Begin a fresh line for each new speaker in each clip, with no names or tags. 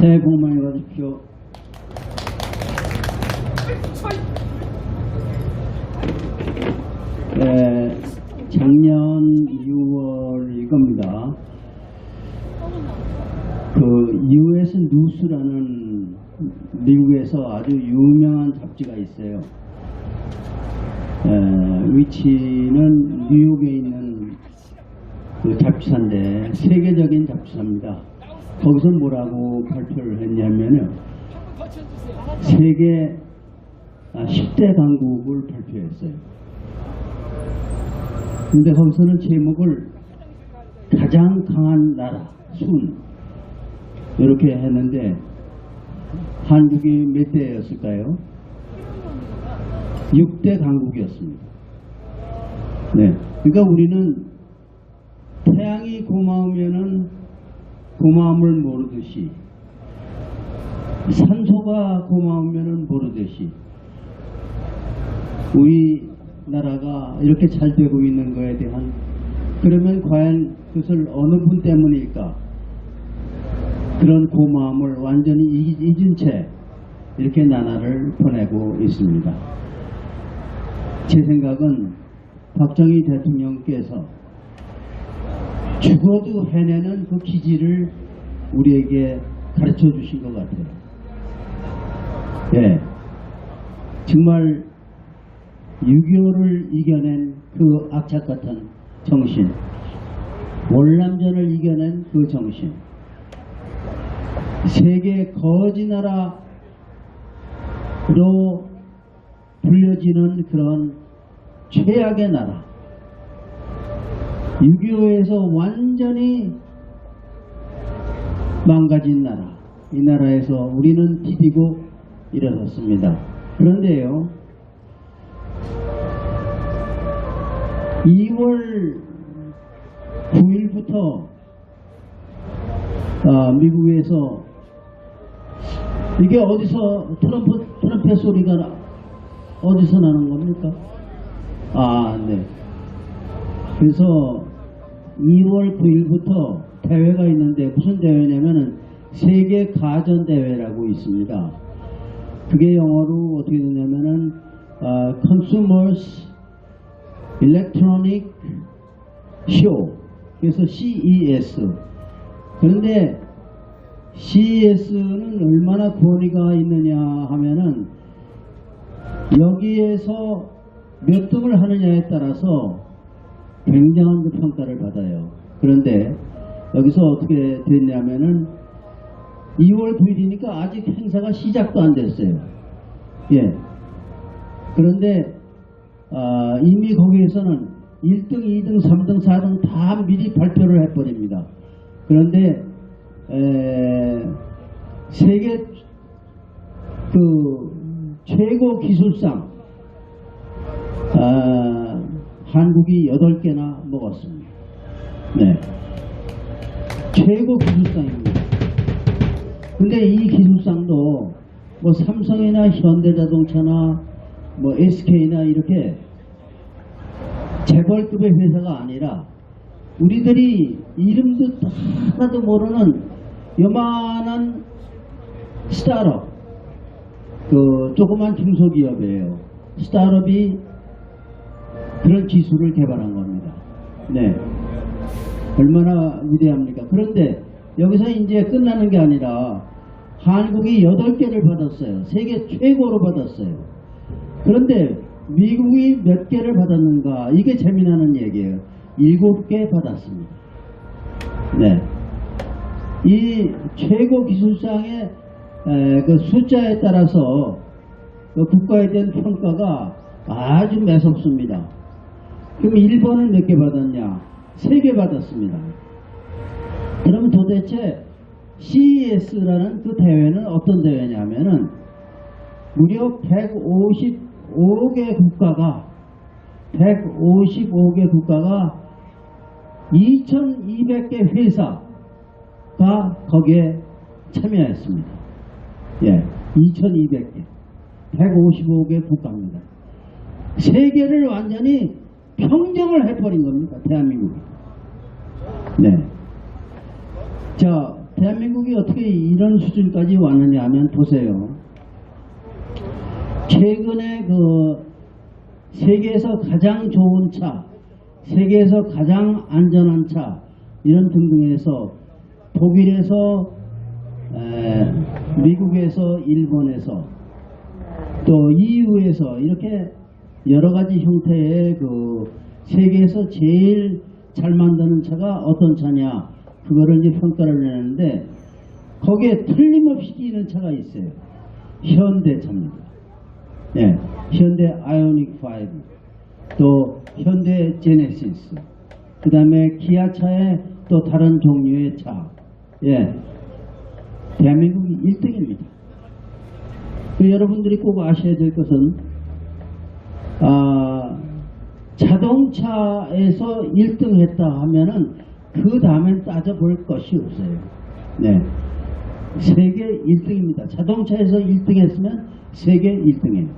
새해 복 많이 받으십시오. 작년 6월 이겁니다. 그 US 뉴스라는 미국에서 아주 유명한 잡지가 있어요. 위치는 뉴욕에 있는 그 잡지사인데 세계적인 잡지사입니다. 거기서 뭐라고 발표를 했냐면요, 세계 10대 강국을 발표했어요. 근데 거기서는 제목을 가장 강한 나라 순 이렇게 했는데 한국이 몇 대였을까요? 6대 강국이었습니다. 네, 그러니까 우리는 태양이 고마우면은 고마움을 모르듯이, 산소가 고마우면은 모르듯이 우리나라가 이렇게 잘 되고 있는 거에 대한, 그러면 과연 그것을 어느 분 때문일까? 그런 고마움을 완전히 잊은 채 이렇게 나날을 보내고 있습니다. 제 생각은 박정희 대통령께서 죽어도 해내는 그 기질을 우리에게 가르쳐 주신 것 같아요. 예, 정말 6.25를 이겨낸 그 악착 같은 정신, 월남전을 이겨낸 그 정신, 세계 거지나라로 불려지는 그런 최악의 나라, 6.25에서 완전히 망가진 나라, 이 나라에서 우리는 디디고 일어섰습니다. 그런데요, 2월 9일부터 미국에서 이게 어디서 트럼펫 소리가 어디서 나는 겁니까? 네. 그래서 2월 9일부터 대회가 있는데 무슨 대회냐면은 세계 가전 대회라고 있습니다. 그게 영어로 어떻게 되냐면은 Consumers Electronic Show, 그래서 CES. 그런데 CES는 얼마나 권위가 있느냐 하면은 여기에서 몇 등을 하느냐에 따라서 굉장한 그 평가를 받아요. 그런데 여기서 어떻게 됐냐면은 2월 9일이니까 아직 행사가 시작도 안 됐어요. 예. 그런데 이미 거기에서는 1등, 2등, 3등, 4등 다 미리 발표를 해버립니다. 그런데 세계 그 최고 기술상 한국이 8개나 먹었습니다. 네, 최고 기술상입니다. 근데 이 기술상도 뭐 삼성이나 현대자동차나 뭐 SK나 이렇게 재벌급의 회사가 아니라 우리들이 이름도 하나도 모르는 요만한 스타트업, 그 조그만 중소기업이에요. 스타트업이 그런 기술을 개발한 겁니다. 네, 얼마나 위대합니까? 그런데 여기서 이제 끝나는 게 아니라 한국이 8개를 받았어요. 세계 최고로 받았어요. 그런데 미국이 몇 개를 받았는가? 이게 재미나는 얘기예요. 7개 받았습니다. 네, 이 최고 기술상의 그 숫자에 따라서 그 국가에 대한 평가가 아주 매섭습니다. 그럼 일본은 몇 개 받았냐? 3개 받았습니다. 그러면 도대체 CES라는 그 대회는 어떤 대회냐면은 무려 155개 국가가 2200개 회사가 거기에 참여했습니다. 예, 2200개, 155개 국가입니다. 세계를 완전히 평정을 해버린 겁니다, 대한민국이. 네. 자, 대한민국이 어떻게 이런 수준까지 왔느냐 하면 보세요. 최근에 그 세계에서 가장 좋은 차, 세계에서 가장 안전한 차 이런 등등해서 독일에서 미국에서 일본에서 또 EU에서 이렇게 여러 가지 형태의 그 세계에서 제일 잘 만드는 차가 어떤 차냐 그거를 이제 평가를 내는데 거기에 틀림없이 뛰는 차가 있어요. 현대차입니다. 예, 현대 아이오닉 5, 또 현대 제네시스, 그 다음에 기아차의 또 다른 종류의 차, 예, 대한민국이 1등입니다. 여러분들이 꼭 아셔야 될 것은 자동차에서 1등 했다 하면은 그 다음엔 따져볼 것이 없어요. 네, 세계 1등입니다. 자동차에서 1등 했으면 세계 1등이에요.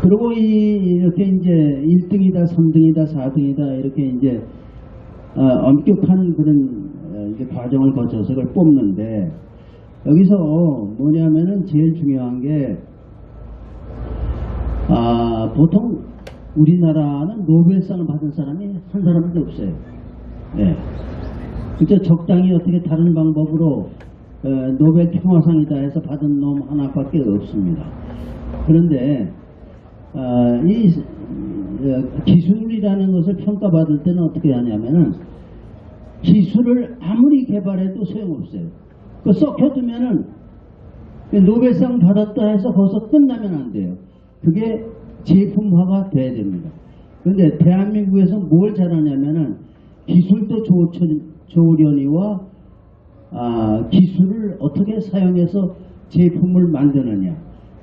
그리고 이렇게 이제 1등이다, 3등이다, 4등이다 이렇게 이제 엄격한 그런 이제 과정을 거쳐서 그걸 뽑는데 여기서 뭐냐면은 제일 중요한 게 보통 우리나라는 노벨상을 받은 사람이 한 사람도 없어요. 네. 진짜 적당히 어떻게 다른 방법으로 노벨 평화상이다 해서 받은 놈 하나밖에 없습니다. 그런데 이 기술이라는 것을 평가받을 때는 어떻게 하냐면은 기술을 아무리 개발해도 소용없어요. 그 썩혀두면은 노벨상 받았다 해서 거기서 끝나면 안 돼요. 그게 제품화가 돼야 됩니다. 그런데 대한민국에서 뭘 잘하냐면은 기술도 좋으려니와 기술을 어떻게 사용해서 제품을 만드느냐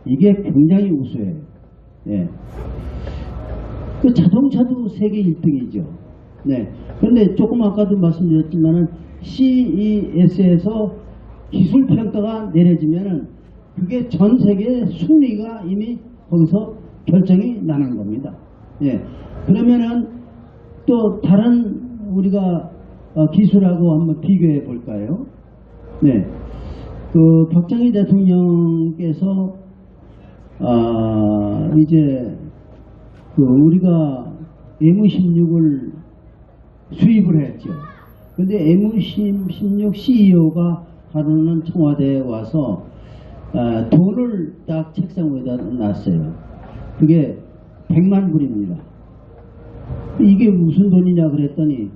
이게 굉장히 우수해요. 예. 그 자동차도 세계 1등이죠. 네. 그런데 조금 아까도 말씀드렸지만은 CES에서 기술 평가가 내려지면은 그게 전 세계 순위가 이미 거기서 결정이 나는 겁니다. 예. 그러면은 또 다른 우리가 기술하고 한번 비교해 볼까요? 네. 그 박정희 대통령께서 이제 그 우리가 M16을 수입을 했죠. 근데 M16 CEO가 하루는 청와대에 와서 돈을 딱 책상 위에다 놨어요. 그게 100만 불입니다. 이게 무슨 돈이냐 그랬더니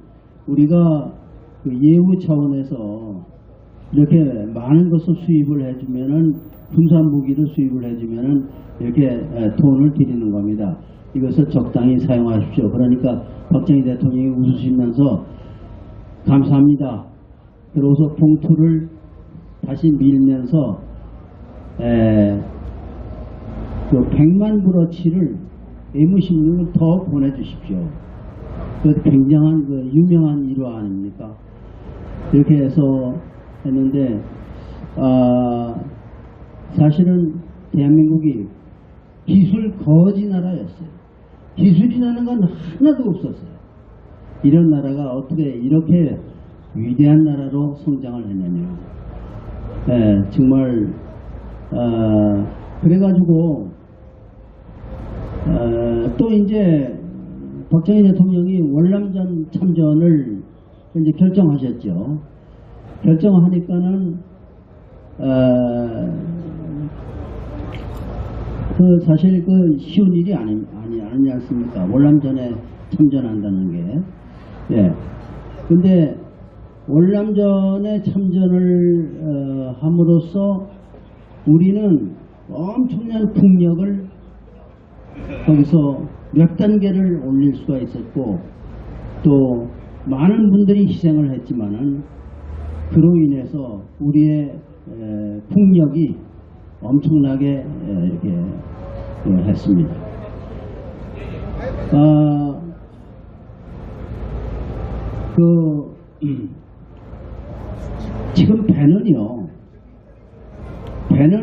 우리가 그 예우 차원에서 이렇게 많은 것을 수입을 해주면은 군사 무기를 수입을 해주면은 이렇게 돈을 드리는 겁니다. 이것을 적당히 사용하십시오. 그러니까 박정희 대통령이 웃으시면서 감사합니다. 그러고서 봉투를 다시 밀면서 그 100만 불어치를 M16을 더 보내주십시오. 그 굉장한 그 유명한 일화 아닙니까? 이렇게 해서 했는데 사실은 대한민국이 기술 거지 나라였어요. 기술이라는 건 하나도 없었어요. 이런 나라가 어떻게 이렇게 위대한 나라로 성장을 했느냐. 정말 그래가지고 또 이제 박정희 대통령이 월남전 참전을 이제 결정하셨죠. 결정하니까는 그 사실 그 쉬운 일이 아니지 않습니까? 월남전에 참전한다는 게. 예. 근데 월남전에 참전을 함으로써 우리는 엄청난 국력을 거기서 몇 단계를 올릴 수가 있었고 또 많은 분들이 희생을 했지만은 그로 인해서 우리의 국력이 엄청나게 이렇게 했습니다. 지금 배는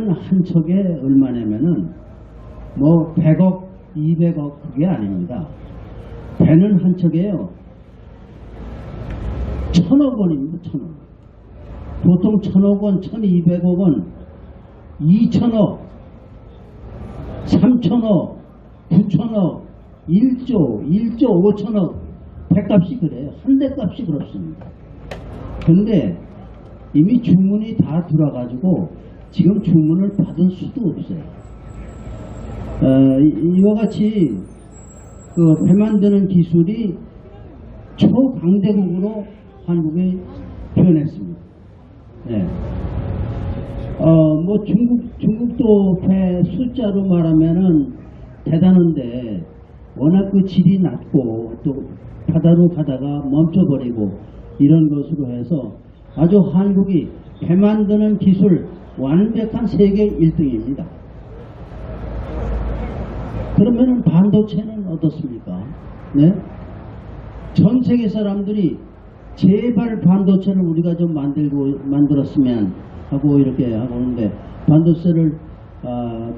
한 척에 얼마냐면은 뭐 100억, 200억 그게 아닙니다. 배는 한 척에요 1000억 원입니다. 1000억. 보통 1,000억 원, 1,200억 원, 2,000억, 3,000억, 9,000억, 1조 5,000억, 백값이 그래요. 한 대 값이 그렇습니다. 근데 이미 주문이 다 들어와가지고 지금 주문을 받을 수도 없어요. 이와 같이 그 배 만드는 기술이 초강대국으로 한국이 변했습니다. 네. 뭐 중국도 배 숫자로 말하면은 대단한데 워낙 그 질이 낮고 또 바다로 가다가 멈춰버리고 이런 것으로 해서 아주 한국이 배 만드는 기술 완벽한 세계 1등입니다. 그러면은 반도체는 어떻습니까? 네? 전 세계 사람들이 제발 반도체를 우리가 좀 만들었으면 하고 이렇게 하고 있는데 반도체를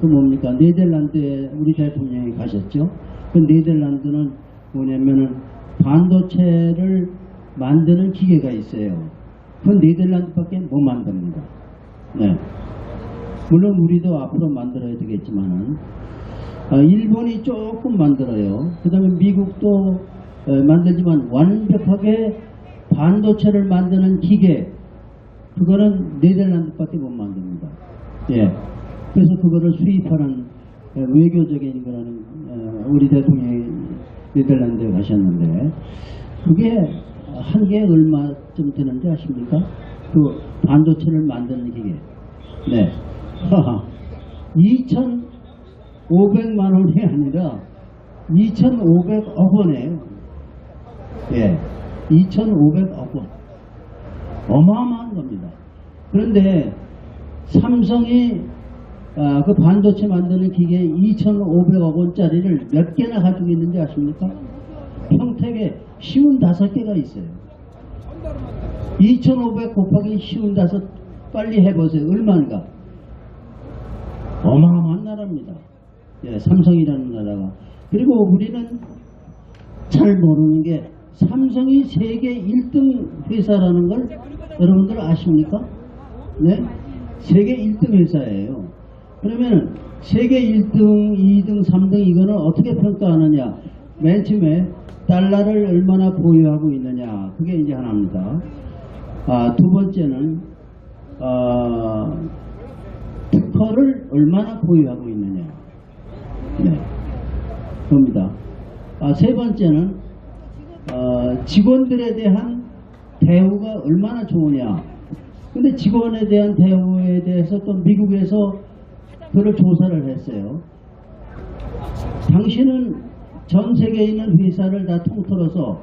그 뭡니까? 네덜란드에 우리 대통령이 가셨죠? 그 네덜란드는 뭐냐면은 반도체를 만드는 기계가 있어요. 그 네덜란드밖에 못 만듭니다. 네. 물론 우리도 앞으로 만들어야 되겠지만은 일본이 조금 만들어요. 그 다음에 미국도 만들지만 완벽하게 반도체를 만드는 기계 그거는 네덜란드밖에 못 만듭니다. 예. 그래서 그거를 수입하는 외교적인 거라는 우리 대통령이 네덜란드에 가셨는데 그게 한 개에 얼마쯤 되는지 아십니까? 그 반도체를 만드는 기계. 네. 2,500만 원이 아니라 2,500억 원이에요. 예. 2,500억 원. 어마어마한 겁니다. 그런데 삼성이 그 반도체 만드는 기계 2,500억 원짜리를 몇 개나 가지고 있는지 아십니까? 평택에 55개가 있어요. 2,500 곱하기 55 빨리 해보세요. 얼마인가? 어마어마한 나라입니다. 예, 삼성이라는 나라가. 그리고 우리는 잘 모르는 게 삼성이 세계 1등 회사라는 걸 여러분들 아십니까? 네? 세계 1등 회사예요. 그러면 세계 1등, 2등, 3등 이거는 어떻게 평가하느냐? 맨 처음에 달러를 얼마나 보유하고 있느냐. 그게 이제 하나입니다. 두 번째는 특허를 얼마나 보유하고 있느냐. 네. 그겁니다. 세 번째는 직원들에 대한 대우가 얼마나 좋으냐. 근데 직원에 대한 대우에 대해서 또 미국에서 그걸 조사를 했어요. 당신은 전 세계에 있는 회사를 다 통틀어서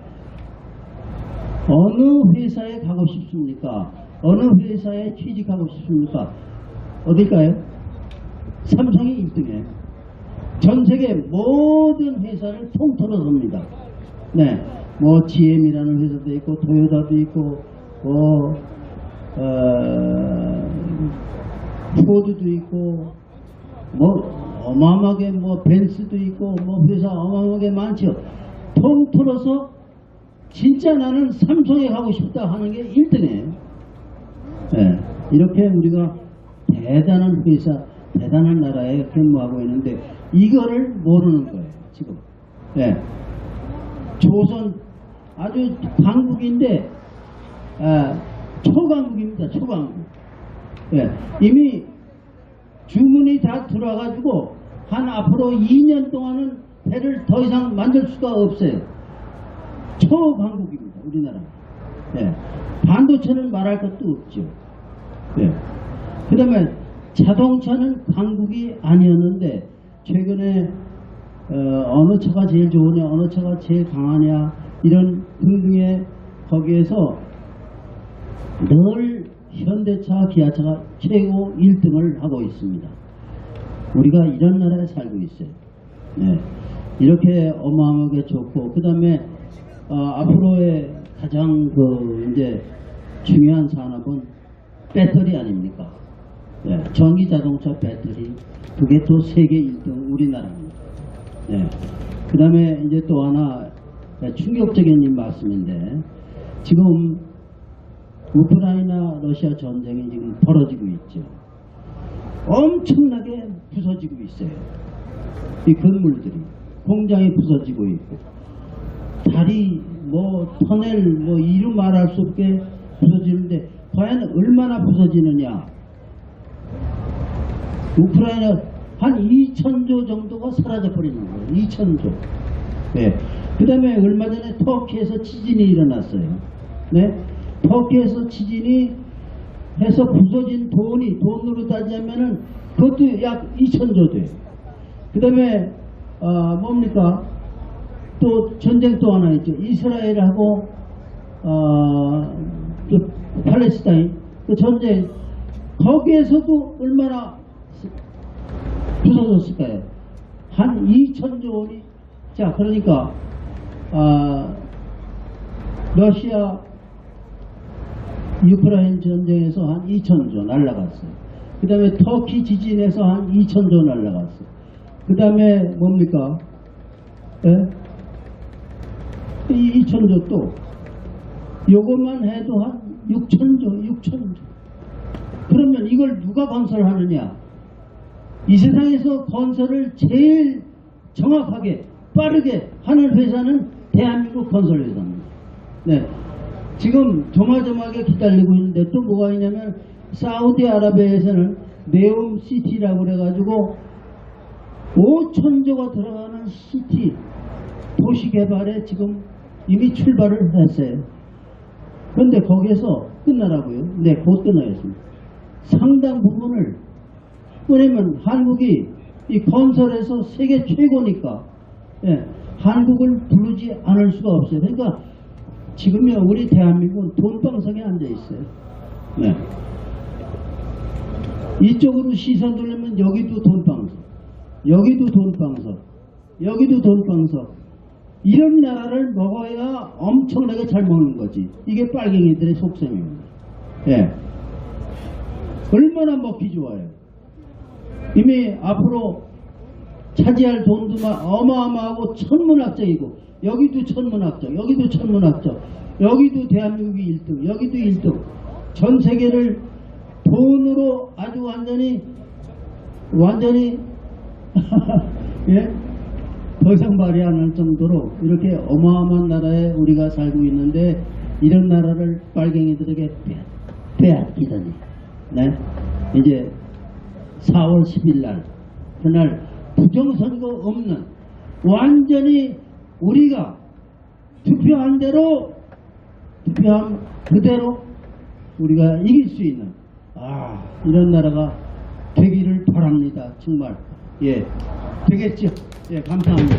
어느 회사에 가고 싶습니까? 어느 회사에 취직하고 싶습니까? 어딜까요? 삼성이 1등이에요. 전 세계 모든 회사를 통틀어서입니다. 네, 뭐 GM이라는 회사도 있고 토요타도 있고 뭐 포드도 있고 뭐 어마어마하게 뭐 벤츠도 있고 뭐 회사 어마어마하게 많죠. 통틀어서 진짜 나는 삼성에 가고 싶다 하는 게 1등이에요. 네, 이렇게 우리가 대단한 회사, 대단한 나라에 근무하고 있는데 이거를 모르는 거예요. 지금. 네. 조선 아주 강국인데 초강국입니다. 초강국. 네. 이미 주문이 다 들어와가지고 한 앞으로 2년 동안은 배를 더 이상 만들 수가 없어요. 초강국입니다. 우리나라. 네. 반도체는 말할 것도 없죠. 네. 그 다음에 자동차는 강국이 아니었는데 최근에 어느 차가 제일 좋으냐, 어느 차가 제일 강하냐 이런 등등의 거기에서 늘 현대차, 기아차가 최고 1등을 하고 있습니다. 우리가 이런 나라에 살고 있어요. 네. 이렇게 어마어마하게 좋고 그 다음에 앞으로의 가장 이제 중요한 산업은 배터리 아닙니까? 네. 전기 자동차 배터리 그게 또 세계 1등 우리나라입니다. 네. 그 다음에 이제 또 하나 충격적인 말씀인데 지금 우크라이나 러시아 전쟁이 지금 벌어지고 있죠. 엄청나게 부서지고 있어요. 이 건물들이 공장이 부서지고 있고 다리 뭐 터널 뭐 이루 말할 수 없게 부서지는데 과연 얼마나 부서지느냐. 우크라이나 한 2,000조 정도가 사라져 버리는 거예요. 2,000조. 네. 그 다음에 얼마 전에 터키에서 지진이 일어났어요. 네. 터키에서 지진이 해서 부서진 돈으로 따지자면은 그것도 약 2,000조 돼요. 그 다음에 뭡니까? 또 전쟁 또 하나 있죠. 이스라엘하고 그 팔레스타인 그 전쟁 거기에서도 얼마나 부서졌을까요? 한 2,000조 원이. 자, 그러니까 러시아 우크라이나 전쟁에서 한 2,000조 날라갔어요. 그 다음에 터키 지진에서 한 2,000조 날라갔어요. 그 다음에 뭡니까? 예? 2,000조 또 요것만 해도 한 6,000조. 그러면 이걸 누가 건설하느냐? 이 세상에서 건설을 제일 정확하게 빠르게 하는 회사는 대한민국 건설회사입니다. 네. 지금 조마조마하게 기다리고 있는데 또 뭐가 있냐면 사우디아라비아에서는 네옴시티라고 그래가지고 5,000조가 들어가는 시티 도시 개발에 지금 이미 출발을 했어요. 그런데 거기에서 끝나라고요? 네, 곧 끝나겠습니다. 상당 부분을 왜냐면 한국이 이 건설에서 세계 최고니까 예, 한국을 부르지 않을 수가 없어요. 그러니까 지금요 우리 대한민국은 돈방석에 앉아 있어요. 네. 이쪽으로 시선 돌리면 여기도 돈방석, 여기도 돈방석, 여기도 돈방석. 이런 나라를 먹어야 엄청나게 잘 먹는 거지. 이게 빨갱이들의 속셈입니다. 예. 얼마나 먹기 좋아요. 이미 앞으로 차지할 돈도 어마어마하고 천문학적이고 여기도 천문학적, 여기도 천문학적, 여기도 대한민국이 1등, 여기도 1등. 전 세계를 돈으로 아주 완전히 예? 더 이상 말이 안 할 정도로 이렇게 어마어마한 나라에 우리가 살고 있는데 이런 나라를 빨갱이들에게 빼앗기다니. 네? 이제 4월 10일 날 그날 부정선거 없는 완전히 우리가 투표한 그대로 우리가 이길 수 있는 이런 나라가 되기를 바랍니다. 정말 예 되겠죠. 예 감사합니다.